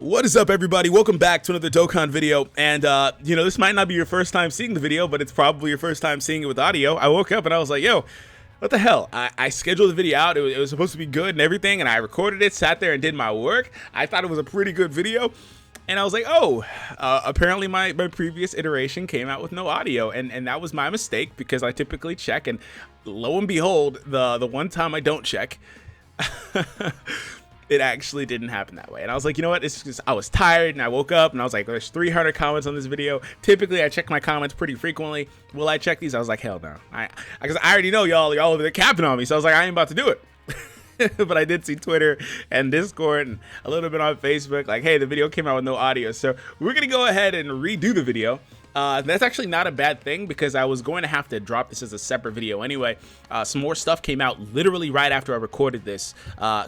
What is up, everybody? Welcome back to another Dokkan video. And, this might not be your first time seeing the video, but it's probably your first time seeing it with audio. I woke up and I was like, yo, what the hell? I scheduled the video out. It was supposed to be good and everything, and I recorded it, sat there and did my work. I thought it was a pretty good video. And I was like, oh, apparently my previous iteration came out with no audio. And that was my mistake, because I typically check. And lo and behold, the one time I don't check, it actually didn't happen that way. And I was like, you know what? It's just, I was tired and I woke up and I was like, there's 300 comments on this video. Typically, I check my comments pretty frequently. Will I check these? I was like, hell no. Because I already know y'all over there capping on me. So I was like, I ain't about to do it. But I did see Twitter and Discord and a little bit on Facebook, like, hey, the video came out with no audio. So we're going to go ahead and redo the video. That's actually not a bad thing, because I was going to have to drop this as a separate video anyway. Some more stuff came out literally right after I recorded this,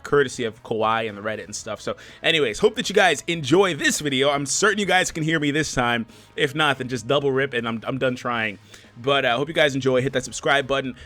courtesy of Kawaii and the Reddit and stuff. So anyways, hope that you guys enjoy this video. I'm certain you guys can hear me this time. If not, then just double rip and I'm done trying. But I hope you guys enjoy. Hit that subscribe button.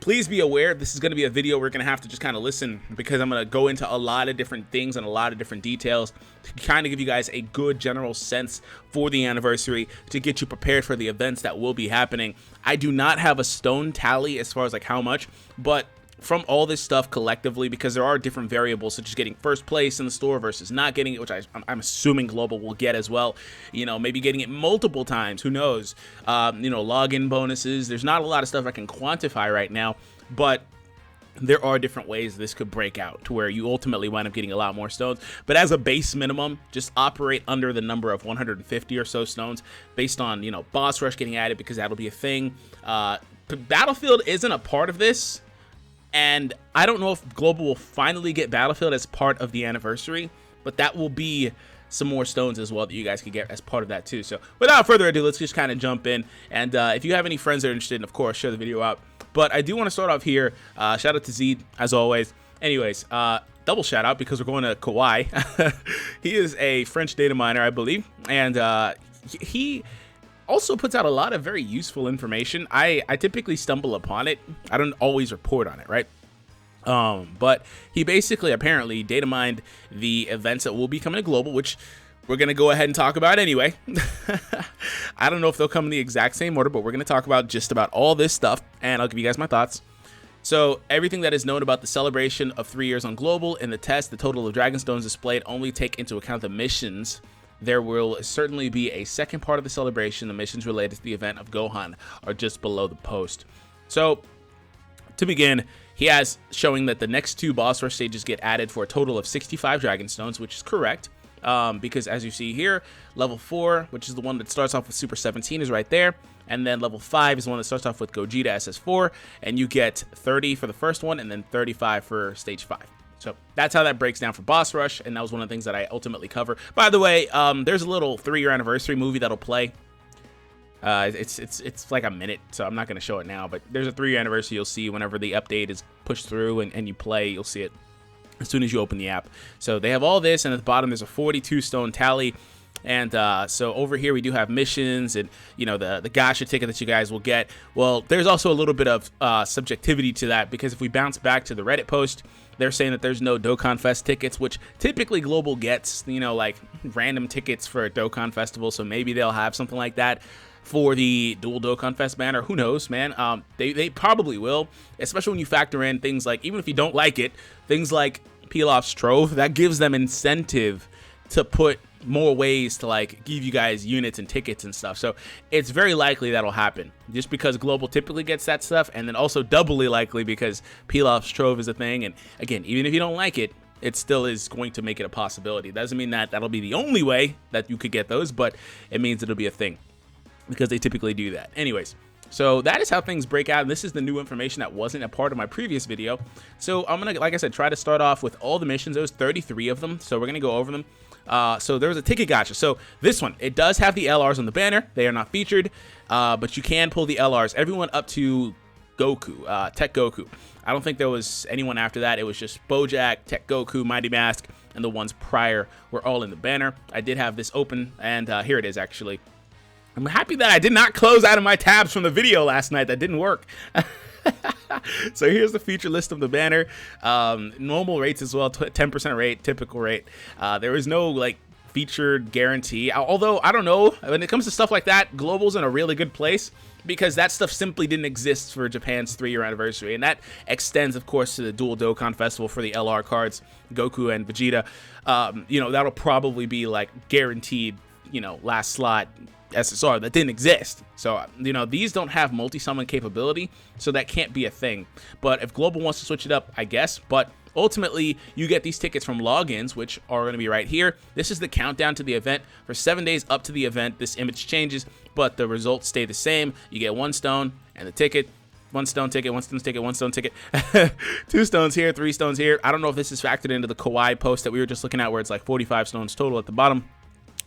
Please be aware, this is going to be a video we're going to have to just kind of listen, because I'm going to go into a lot of different things and a lot of different details to kind of give you guys a good general sense for the anniversary, to get you prepared for the events that will be happening. I do not have a stone tally as far as like how much, but from all this stuff collectively, because there are different variables, such as getting first place in the store versus not getting it, which I'm assuming Global will get as well. You know, maybe getting it multiple times, who knows? Login bonuses. There's not a lot of stuff I can quantify right now, but there are different ways this could break out to where you ultimately wind up getting a lot more stones. But as a base minimum, just operate under the number of 150 or so stones, based on, boss rush getting added, because that'll be a thing. Battlefield isn't a part of this. And I don't know if Global will finally get Battlefield as part of the anniversary, but that will be some more stones as well that you guys can get as part of that too. So without further ado, let's just kind of jump in. And if you have any friends that are interested, of course, share the video out. But I do want to start off here. Shout out to Zed, as always. Anyways, double shout out, because we're going to Kawaii. He is a French data miner, I believe. And he also puts out a lot of very useful information. I typically stumble upon it. I don't always report on it, right? But he basically apparently data mined the events that will be coming to Global, which we're going to go ahead and talk about anyway. I don't know if they'll come in the exact same order, but we're going to talk about just about all this stuff, and I'll give you guys my thoughts. So everything that is known about the celebration of 3 years on Global. In the test, the total of Dragonstones displayed only take into account the missions. There will certainly be a second part of the celebration. The missions related to the event of Gohan are just below the post. So, to begin, he has showing that the next 2 boss rush stages get added for a total of 65 Dragonstones, which is correct. Because as you see here, level 4, which is the one that starts off with Super 17, is right there. And then level 5 is the one that starts off with Gogeta SS4. And you get 30 for the first one, and then 35 for stage 5. So that's how that breaks down for boss rush, and that was one of the things that I ultimately cover. By the way, there's a little 3-year anniversary movie that'll play. It's like a minute, so I'm not going to show it now, but there's a 3-year anniversary you'll see whenever the update is pushed through and you play. You'll see it as soon as you open the app. So they have all this, and at the bottom there's a 42 stone tally. And so over here we do have missions and, the gacha ticket that you guys will get. Well, there's also a little bit of subjectivity to that, because if we bounce back to the Reddit post, they're saying that there's no Dokkan Fest tickets, which typically Global gets, like random tickets for a Dokkan Festival. So maybe they'll have something like that for the dual Dokkan Fest banner. Who knows, man? They probably will, especially when you factor in things like, even if you don't like it, things like Pilaf's Trove, that gives them incentive to put more ways to like give you guys units and tickets and stuff. So it's very likely that'll happen, just because Global typically gets that stuff, and then also doubly likely because Pilaf's Trove is a thing. And again, even if you don't like it, it still is going to make it a possibility. It doesn't mean that that'll be the only way that you could get those, but it means it'll be a thing, because they typically do that. Anyways, so that is how things break out, and this is the new information that wasn't a part of my previous video. So I'm gonna, like I said, try to start off with all the missions. There was 33 of them, so we're gonna go over them. So there was a ticket gacha. So this one, it does have the LRs on the banner. They are not featured, but you can pull the LRs. Everyone up to Goku, Tech Goku. I don't think there was anyone after that. It was just Bojack, Tech Goku, Mighty Mask, and the ones prior were all in the banner. I did have this open, and here it is actually. I'm happy that I did not close out of my tabs from the video last night. That didn't work. So here's the feature list of the banner. Normal rates as well, 10% rate, typical rate. There is no like featured guarantee, although I don't know, when it comes to stuff like that, Global's in a really good place because that stuff simply didn't exist for Japan's 3-year anniversary, and that extends of course to the dual Dokkan festival for the LR cards, Goku and Vegeta. You know, that'll probably be like guaranteed, you know, last slot SSR that didn't exist. So, you know, these don't have multi-summon capability, so that can't be a thing. But if Global wants to switch it up, I guess. But ultimately, you get these tickets from logins, which are going to be right here. This is the countdown to the event. For 7 days up to the event, this image changes, but the results stay the same. You get 1 stone and the ticket. 1 stone ticket, 1 stone ticket, 1 stone ticket. 2 stones here, 3 stones here. I don't know if this is factored into the Kawaii post that we were just looking at, where it's like 45 stones total at the bottom.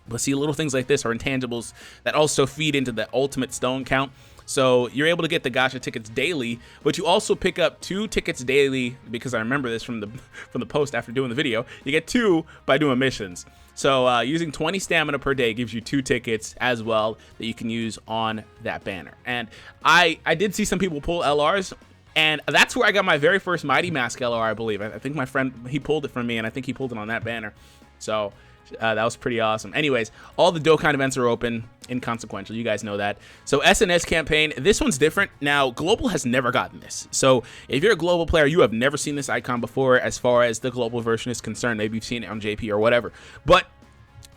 But see, little things like this are intangibles that also feed into the ultimate stone count. So you're able to get the gacha tickets daily, but you also pick up 2 tickets daily, because I remember this from the post after doing the video. You get 2 by doing missions. So using 20 stamina per day gives you 2 tickets as well that you can use on that banner. And I did see some people pull LRs, and that's where I got my very first Mighty Mask LR, I believe. I think my friend, he pulled it from me, and I think he pulled it on that banner. So that was pretty awesome. Anyways, all the Dokkan events are open, inconsequential. You guys know that. So SNS campaign, this one's different. Now, Global has never gotten this. So if you're a Global player, you have never seen this icon before as far as the Global version is concerned. Maybe you've seen it on JP or whatever. But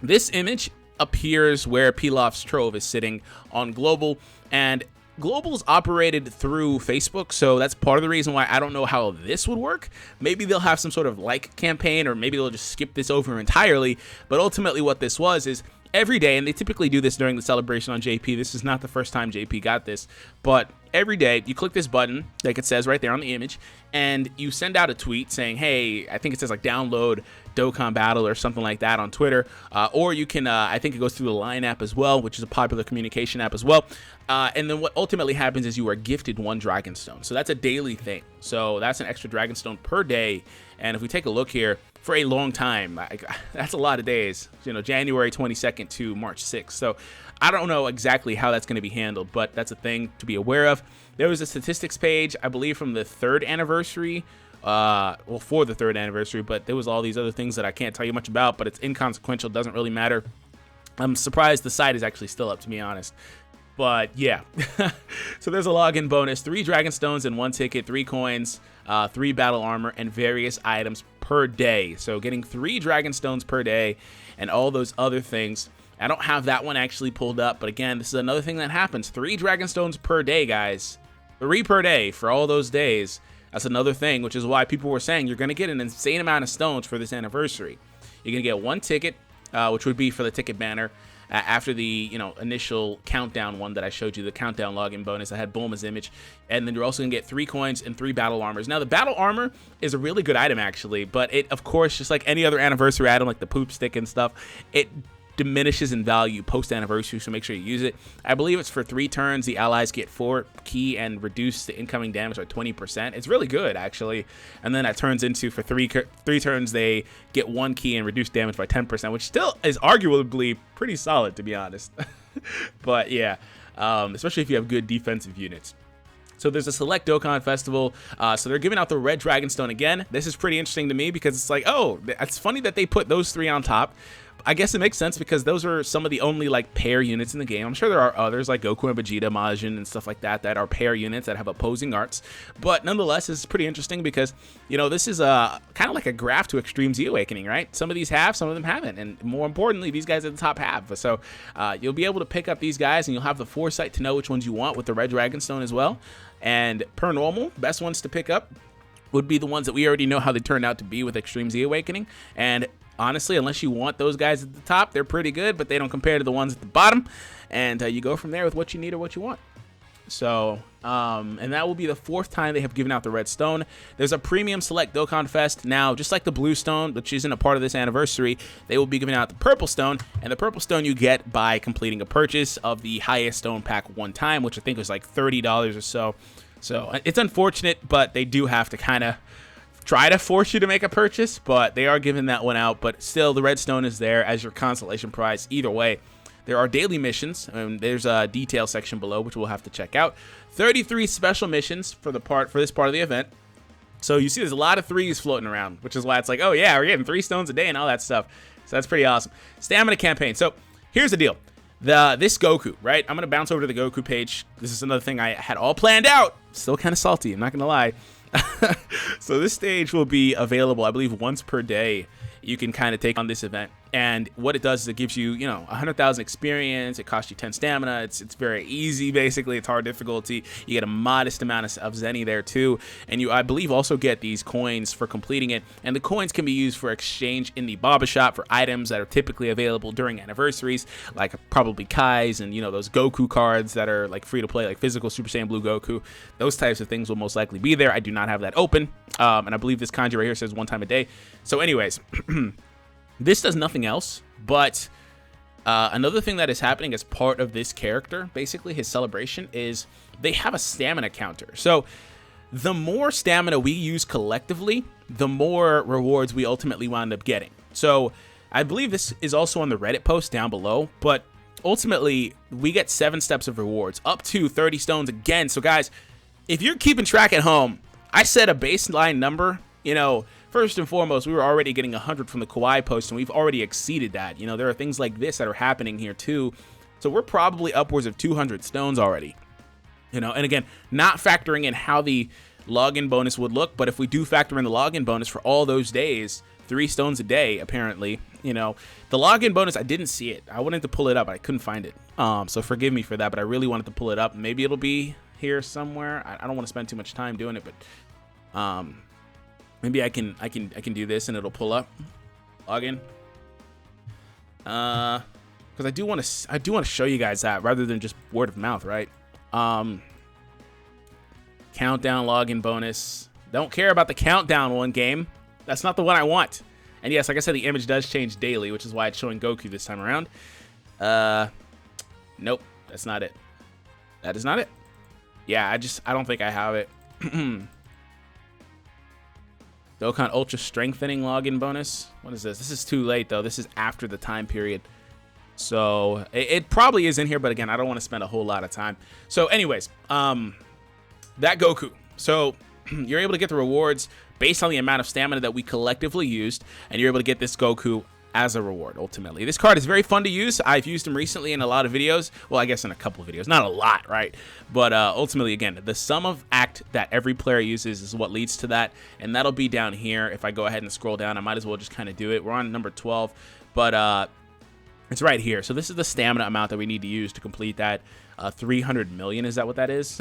this image appears where Pilaf's Trove is sitting on Global, and Global's operated through Facebook, so that's part of the reason why I don't know how this would work. Maybe they'll have some sort of like campaign, or maybe they'll just skip this over entirely. But ultimately what this was is every day, and they typically do this during the celebration on JP. This is not the first time JP got this, but every day you click this button, like it says right there on the image, and you send out a tweet saying, hey, I think it says like download Dokkan Battle or something like that on Twitter, or you can, I think it goes through the Line app as well, which is a popular communication app as well. And then what ultimately happens is you are gifted 1 Dragon Stone. So that's a daily thing. So that's an extra Dragon Stone per day. And if we take a look here, for a long time, that's a lot of days, you know, January 22nd to March 6th. So I don't know exactly how that's going to be handled, but that's a thing to be aware of. There was a statistics page, I believe, from the 3rd anniversary, well, for the 3rd anniversary, but there was all these other things that I can't tell you much about, but it's inconsequential, doesn't really matter. I'm surprised the site is actually still up, to be honest. But yeah, so there's a login bonus, 3 Dragon Stones and 1 ticket, 3 coins, 3 battle armor, and various items per day. So getting 3 Dragon Stones per day and all those other things. I don't have that one actually pulled up, but again, this is another thing that happens. 3 Dragon Stones per day, guys. 3 per day for all those days. That's another thing, which is why people were saying you're going to get an insane amount of stones for this anniversary. You're going to get 1 ticket, which would be for the ticket banner. After the, you know, initial countdown one that I showed you, the countdown login bonus, I had Bulma's image, and then you're also gonna get 3 coins and 3 battle armors. Now the battle armor is a really good item actually, but it, of course, just like any other anniversary item like the poop stick and stuff, it diminishes in value post anniversary, so make sure you use it. I believe it's for 3 turns the allies get 4 key and reduce the incoming damage by 20%. It's really good actually, and then that turns into for 3 turns they get 1 key and reduce damage by 10%, which still is arguably pretty solid, to be honest. But yeah, especially if you have good defensive units. So there's a select Dokkan festival, so they're giving out the red Dragon Stone again. This is pretty interesting to me because it's like, oh, it's funny that they put those 3 on top. I guess it makes sense because those are some of the only like pair units in the game. I'm sure there are others like Goku and Vegeta, Majin, and stuff like that that are pair units that have opposing arts. But nonetheless, it's pretty interesting because, you know, this is kind of like a graph to Extreme Z Awakening, right? Some of these have, some of them haven't. And more importantly, these guys at the top have. So you'll be able to pick up these guys and you'll have the foresight to know which ones you want with the red Dragon Stone as well. And per normal, best ones to pick up would be the ones that we already know how they turned out to be with Extreme Z Awakening. And honestly, unless you want those guys at the top, they're pretty good, but they don't compare to the ones at the bottom. And you go from there with what you need or what you want. So, and that will be the 4th time they have given out the red stone. There's a premium select Dokkan Fest. Now, just like the blue stone, which isn't a part of this anniversary, they will be giving out the purple stone. And the purple stone you get by completing a purchase of the highest stone pack 1 time, which I think was like $30 or so. So it's unfortunate, but they do have to kind of try to force you to make a purchase, but they are giving that one out. But still, the red stone is there as your consolation prize either way. There are daily missions, and there's a detail section below, which we'll have to check out. 33 special missions for this part of the event. So you see there's a lot of threes floating around, which is why it's like, oh yeah, we're getting 3 stones a day and all that stuff. So that's pretty awesome. Stamina campaign. So here's the deal. This Goku, right? I'm going to bounce over to the Goku page. This is another thing I had all planned out. Still kind of salty, I'm not going to lie. So this stage will be available, I believe, once per day. You can kind of take on this event, and what it does is it gives you, 100,000 experience. It costs you 10 stamina. It's very easy, basically. It's hard difficulty. You get a modest amount of zenny there too, and you, I believe, also get these coins for completing it. And the coins can be used for exchange in the Baba Shop for items that are typically available during anniversaries, like probably Kai's and those Goku cards that are like free to play, like physical Super Saiyan Blue Goku. Those types of things will most likely be there. I do not have that open, and I believe this kanji right here says 1 time a day. So, anyways. This does nothing else, but another thing that is happening as part of this character, basically his celebration, is they have a stamina counter. So the more stamina we use collectively, the more rewards we ultimately wind up getting. So I believe this is also on the Reddit post down below, but ultimately we get 7 steps of rewards, up to 30 stones again. So guys, if you're keeping track at home, I set a baseline number, first and foremost, we were already getting 100 from the Kawaii post, and we've already exceeded that. There are things like this that are happening here too. So we're probably upwards of 200 stones already. And again, not factoring in how the login bonus would look, but if we do factor in the login bonus for all those days, 3 stones a day, apparently, the login bonus, I didn't see it. I wanted to pull it up, but I couldn't find it. So forgive me for that, but I really wanted to pull it up. Maybe it'll be here somewhere. I don't want to spend too much time doing it, but maybe I can do this and it'll pull up login. Because I do want to show you guys that rather than just word of mouth, right? Countdown login bonus. Don't care about the countdown one, game. That's not the one I want. And yes, like I said, the image does change daily, which is why it's showing Goku this time around. Nope, that's not it. That is not it. Yeah, I don't think I have it. Dokkan Ultra Strengthening login bonus. What is this? This is too late, though. This is after the time period. So it probably is in here, but again, I don't want to spend a whole lot of time. So anyways, that Goku. So you're able to get the rewards based on the amount of stamina that we collectively used, and you're able to get this Goku as a reward, ultimately. This card is very fun to use. I've used him recently in a lot of videos. Well, I guess in a couple of videos. Not a lot, right? But ultimately, again, the sum of act that every player uses is what leads to that, and that'll be down here. If I go ahead and scroll down, I might as well just kind of do it. We're on number 12, but it's right here. So this is the stamina amount that we need to use to complete that. 300 million, is that what that is?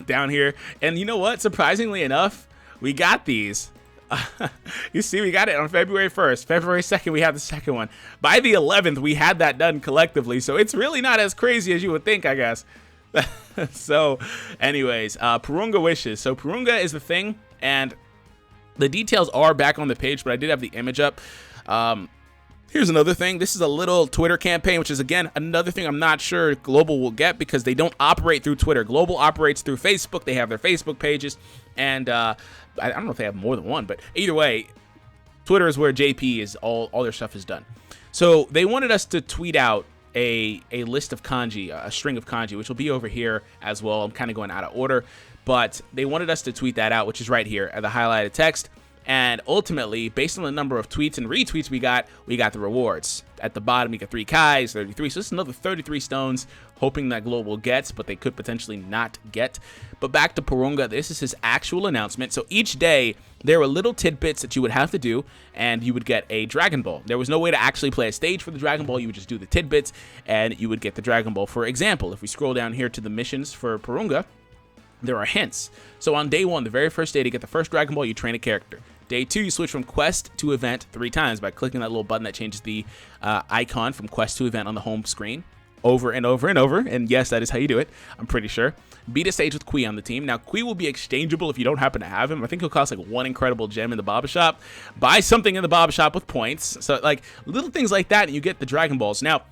Down here. And you know what? Surprisingly enough, we got these. You see, we got it on February 1st. February 2nd, we have the second one. By the 11th, we had that done collectively. So it's really not as crazy as you would think, I guess. So anyways, Purunga wishes. So Purunga is the thing, and the details are back on the page, but I did have the image up. Here's another thing. This is a little Twitter campaign, which is, again, another thing I'm not sure Global will get because they don't operate through Twitter. Global operates through Facebook. They have their Facebook pages, and I don't know if they have more than one, but either way, Twitter is where JP is, all their stuff is done. So they wanted us to tweet out a list of kanji, a string of kanji, which will be over here as well. I'm kind of going out of order, but they wanted us to tweet that out, which is right here at the highlighted text. And ultimately, based on the number of tweets and retweets we got the rewards. At the bottom, you got 3 Kais, 33. So this is another 33 stones, hoping that Global gets, but they could potentially not get. But back to Purunga, this is his actual announcement. So each day, there were little tidbits that you would have to do, and you would get a Dragon Ball. There was no way to actually play a stage for the Dragon Ball. You would just do the tidbits, and you would get the Dragon Ball. For example, if we scroll down here to the missions for Purunga, there are hints. So on day 1, the very first day to get the first Dragon Ball, you train a character. Day 2, you switch from quest to event 3 times by clicking that little button that changes the icon from quest to event on the home screen over and over and over. And yes, that is how you do it, I'm pretty sure. Beat a stage with Kui on the team. Now, Kui will be exchangeable if you don't happen to have him. I think he'll cost like 1 incredible gem in the Baba Shop. Buy something in the Baba Shop with points. So like little things like that, and you get the Dragon Balls. Now,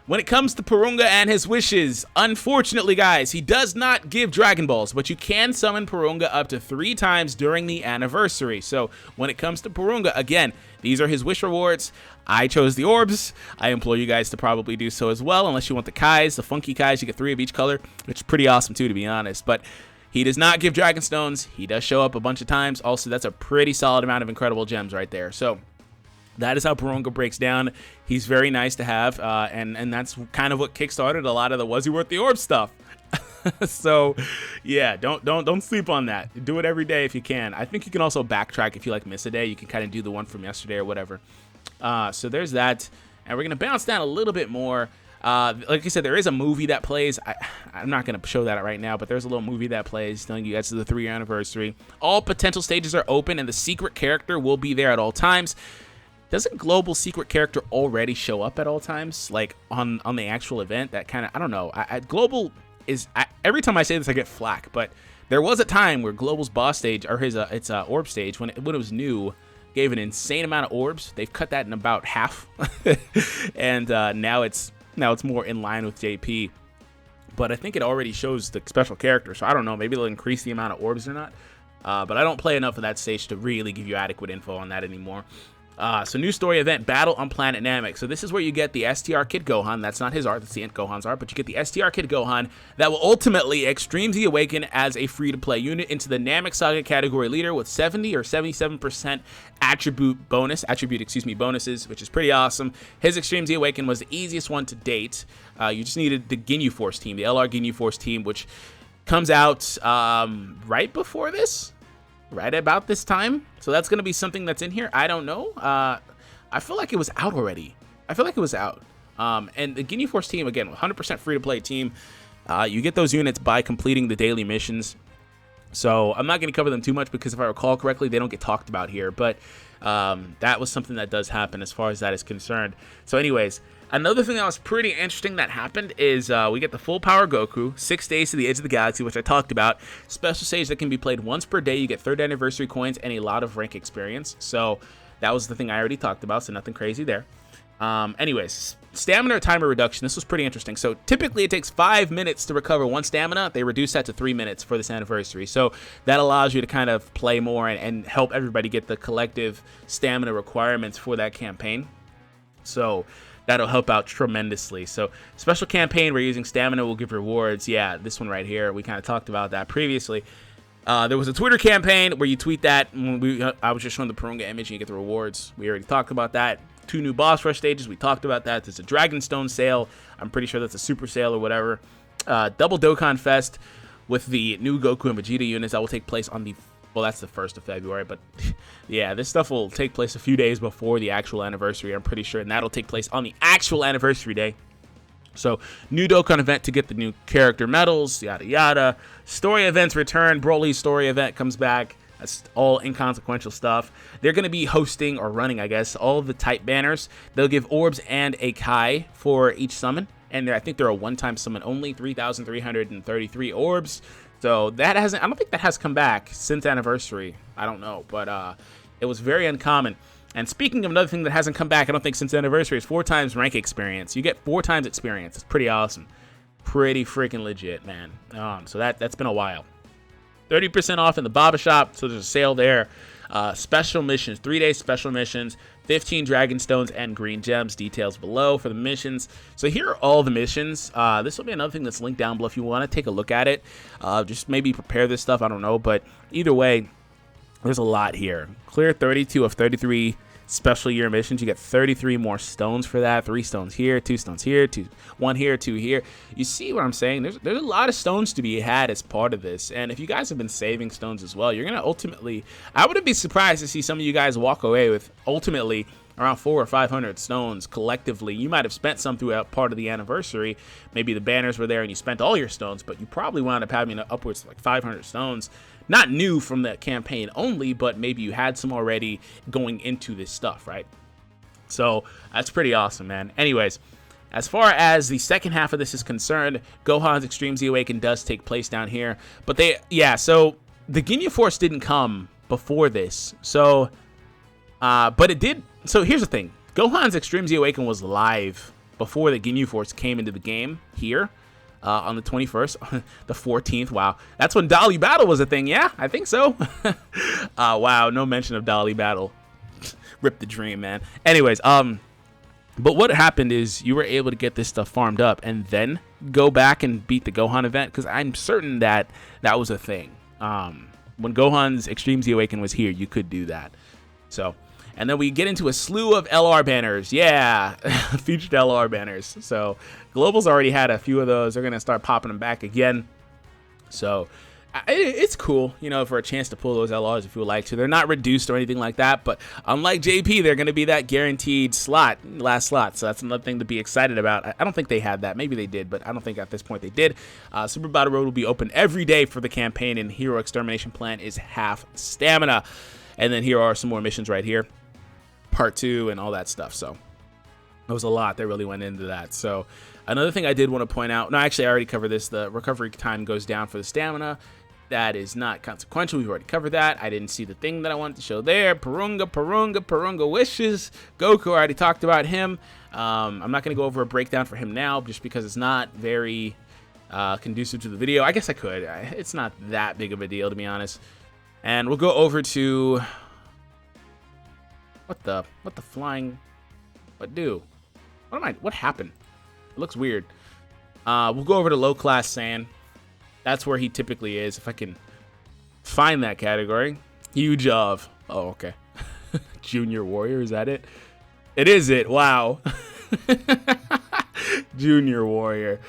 When it comes to Porunga and his wishes, unfortunately, guys, he does not give Dragon Balls, but you can summon Porunga up to 3 times during the anniversary. So when it comes to Porunga, again, these are his wish rewards. I chose the orbs. I implore you guys to probably do so as well, unless you want the Kais, the funky Kais. You get 3 of each color, which is pretty awesome too, to be honest. But he does not give Dragon Stones. He does show up a bunch of times. Also, that's a pretty solid amount of incredible gems right there. So that is how Porunga breaks down. He's very nice to have, and that's kind of what kickstarted a lot of the was he worth the orb stuff. So yeah, don't sleep on that. Do it every day if you can. I think you can also backtrack if you like miss a day. You can kind of do the one from yesterday or whatever. So there's that, and we're gonna bounce down a little bit more. Like I said, there is a movie that plays. I'm not going to show that right now, but there's a little movie that plays telling you guys it's the 3-year anniversary. All potential stages are open, and the secret character will be there at all times. Doesn't global secret character already show up at all times, like on the actual event? That kind of, I don't know. Global is, every time I say this, I get flack, but there was a time where Global's boss stage, or his it's orb stage, when it was new, gave an insane amount of orbs. They've cut that in about half, and now it's more in line with JP. But I think it already shows the special character, so I don't know. Maybe they'll increase the amount of orbs or not. But I don't play enough of that stage to really give you adequate info on that anymore. So new story event, Battle on Planet Namek. So this is where you get the STR Kid Gohan. That's not his art, that's the Ant Gohan's art, but you get the STR Kid Gohan that will ultimately extreme the Awaken as a free-to-play unit into the Namek Saga category leader with 70 or 77% attribute bonuses, which is pretty awesome. His Extreme Z Awaken was the easiest one to date. You just needed the Ginyu Force team, the LR Ginyu Force team, which comes out right before this. Right about this time, so that's gonna be something that's in here. I don't know. I feel like it was out already. And the Ginyu Force team, again, 100% free to play team. You get those units by completing the daily missions. So I'm not gonna cover them too much because if I recall correctly, they don't get talked about here. But that was something that does happen as far as that is concerned. So, anyways. Another thing that was pretty interesting that happened is we get the full power Goku, 6 days to the edge of the galaxy, which I talked about. Special stage that can be played once per day. You get 3rd anniversary coins and a lot of rank experience. So that was the thing I already talked about, so nothing crazy there. Anyways, stamina timer reduction. This was pretty interesting. So typically it takes 5 minutes to recover 1 stamina. They reduced that to 3 minutes for this anniversary. So that allows you to kind of play more and help everybody get the collective stamina requirements for that campaign. So that'll help out tremendously. So special campaign, we're using stamina will give rewards. Yeah, this one right here, we kind of talked about that previously. There was a Twitter campaign where you tweet that. I was just showing the Porunga image and you get the rewards. We already talked about that. 2 new boss rush stages, we talked about that. There's a Dragon Stone sale. I'm pretty sure that's a super sale or whatever. Double Dokkan Fest with the new Goku and Vegeta units that will take place on the, well, that's the 1st of February, but yeah, this stuff will take place a few days before the actual anniversary, I'm pretty sure, and that'll take place on the actual anniversary day. So, new Dokkan event to get the new character medals, yada yada. Story events return. Broly's story event comes back. That's all inconsequential stuff. They're going to be hosting, or running, I guess, all of the type banners. They'll give orbs and a Kai for each summon, and I think they're a one-time summon only, 3,333 orbs. So that hasn't, I don't think that has come back since anniversary. I don't know, but it was very uncommon. And speaking of another thing that hasn't come back, I don't think since anniversary, is 4 times rank experience. You get 4 times experience. It's pretty awesome. Pretty freaking legit, man. So that's been a while. 30% off in the Baba Shop, so there's a sale there. Special missions, 3-day special missions, 15 Dragon Stones and Green Gems. Details below for the missions. So here are all the missions. This will be another thing that's linked down below if you want to take a look at it. Just maybe prepare this stuff, I don't know. But either way, there's a lot here. Clear 32 of 33 special year missions. You get 33 more stones for that. 3 stones here, 2 stones here, 1 here, 2 here. You see what I'm saying? There's a lot of stones to be had as part of this. And if you guys have been saving stones as well, you're going to ultimately, I wouldn't be surprised to see some of you guys walk away with ultimately around 400 or 500 stones collectively. You might have spent some throughout part of the anniversary. Maybe the banners were there and you spent all your stones, but you probably wound up having upwards of like 500 stones. Not new from the campaign only, but maybe you had some already going into this stuff, right? So that's pretty awesome, man. Anyways, as far as the second half of this is concerned, Gohan's Extreme Z Awaken does take place down here. But so the Ginyu Force didn't come before this. So, but it did. So here's the thing. Gohan's Extreme Z Awaken was live before the Ginyu Force came into the game here on the 21st, the 14th. Wow, that's when Dolly Battle was a thing. Yeah, I think so. Wow, no mention of Dolly Battle. Rip the dream, man. Anyways, but what happened is you were able to get this stuff farmed up and then go back and beat the Gohan event, because I'm certain that that was a thing. When Gohan's Extreme Z Awaken was here, you could do that. So, and then we get into a slew of LR banners. Yeah, featured LR banners. So, Global's already had a few of those. They're going to start popping them back again. So, it's cool, you know, for a chance to pull those LRs if you would like to. They're not reduced or anything like that, but unlike JP, they're going to be that guaranteed slot, last slot. So that's another thing to be excited about. I don't think they had that. Maybe they did, but I don't think at this point they did. Super Battle Road will be open every day for the campaign, and Hero Extermination Plan is half stamina. And then here are some more missions right here, part 2 and all that stuff. So there was a lot that really went into that. So another thing I did want to point out, no, actually I already covered this. The recovery time goes down for the stamina. That is not consequential. We've already covered that. I didn't see the thing that I wanted to show there. Purunga wishes. Goku, I already talked about him. I'm not going to go over a breakdown for him now just because it's not very conducive to the video. I guess I could. It's not that big of a deal, to be honest. And we'll go over to... What the flying... What happened? It looks weird. We'll go over to low class Saiyan. That's where he typically is. If I can find that category. Huge of. Oh, okay. Junior Warrior, is that it? It is it. Wow. Junior Warrior.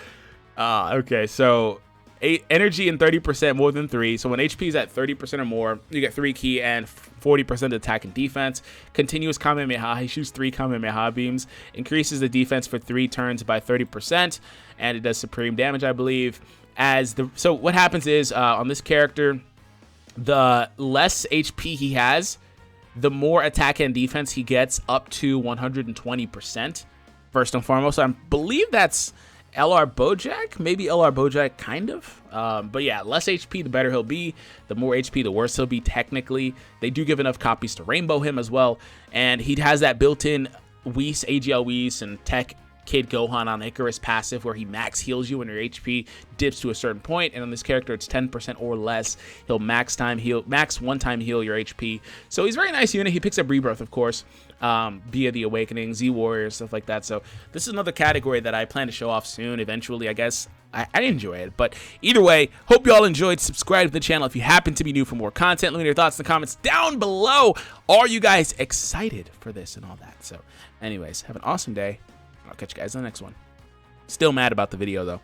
Okay, so 8 energy and 30% more than 3. So when HP is at 30% or more, you get 3 ki and 40% attack and defense. Continuous Kamehameha. He shoots 3 Kamehameha beams. Increases the defense for 3 turns by 30%. And it does supreme damage, I believe. So what happens is on this character, the less HP he has, the more attack and defense he gets, up to 120%. First and foremost, I believe that's LR Bojack, maybe LR Bojack, kind of. But yeah, less HP, the better he'll be. The more HP, the worse he'll be. Technically, they do give enough copies to rainbow him as well, and he has that built-in Whis, AGL Whis, and Tech Kid Gohan on Icarus passive where he max heals you when your HP dips to a certain point, and on this character it's 10% or less. He'll max one time heal your HP. So he's a very nice unit. He picks up Rebirth, of course, via the Awakening, Z Warrior, stuff like that. So this is another category that I plan to show off soon, eventually, I guess. I enjoy it, but either way, hope you all enjoyed. Subscribe to the channel if you happen to be new for more content. Let me know your thoughts in the comments down below. Are you guys excited for this and all that? So anyways, have an awesome day. I'll catch you guys in the next one. Still mad about the video, though.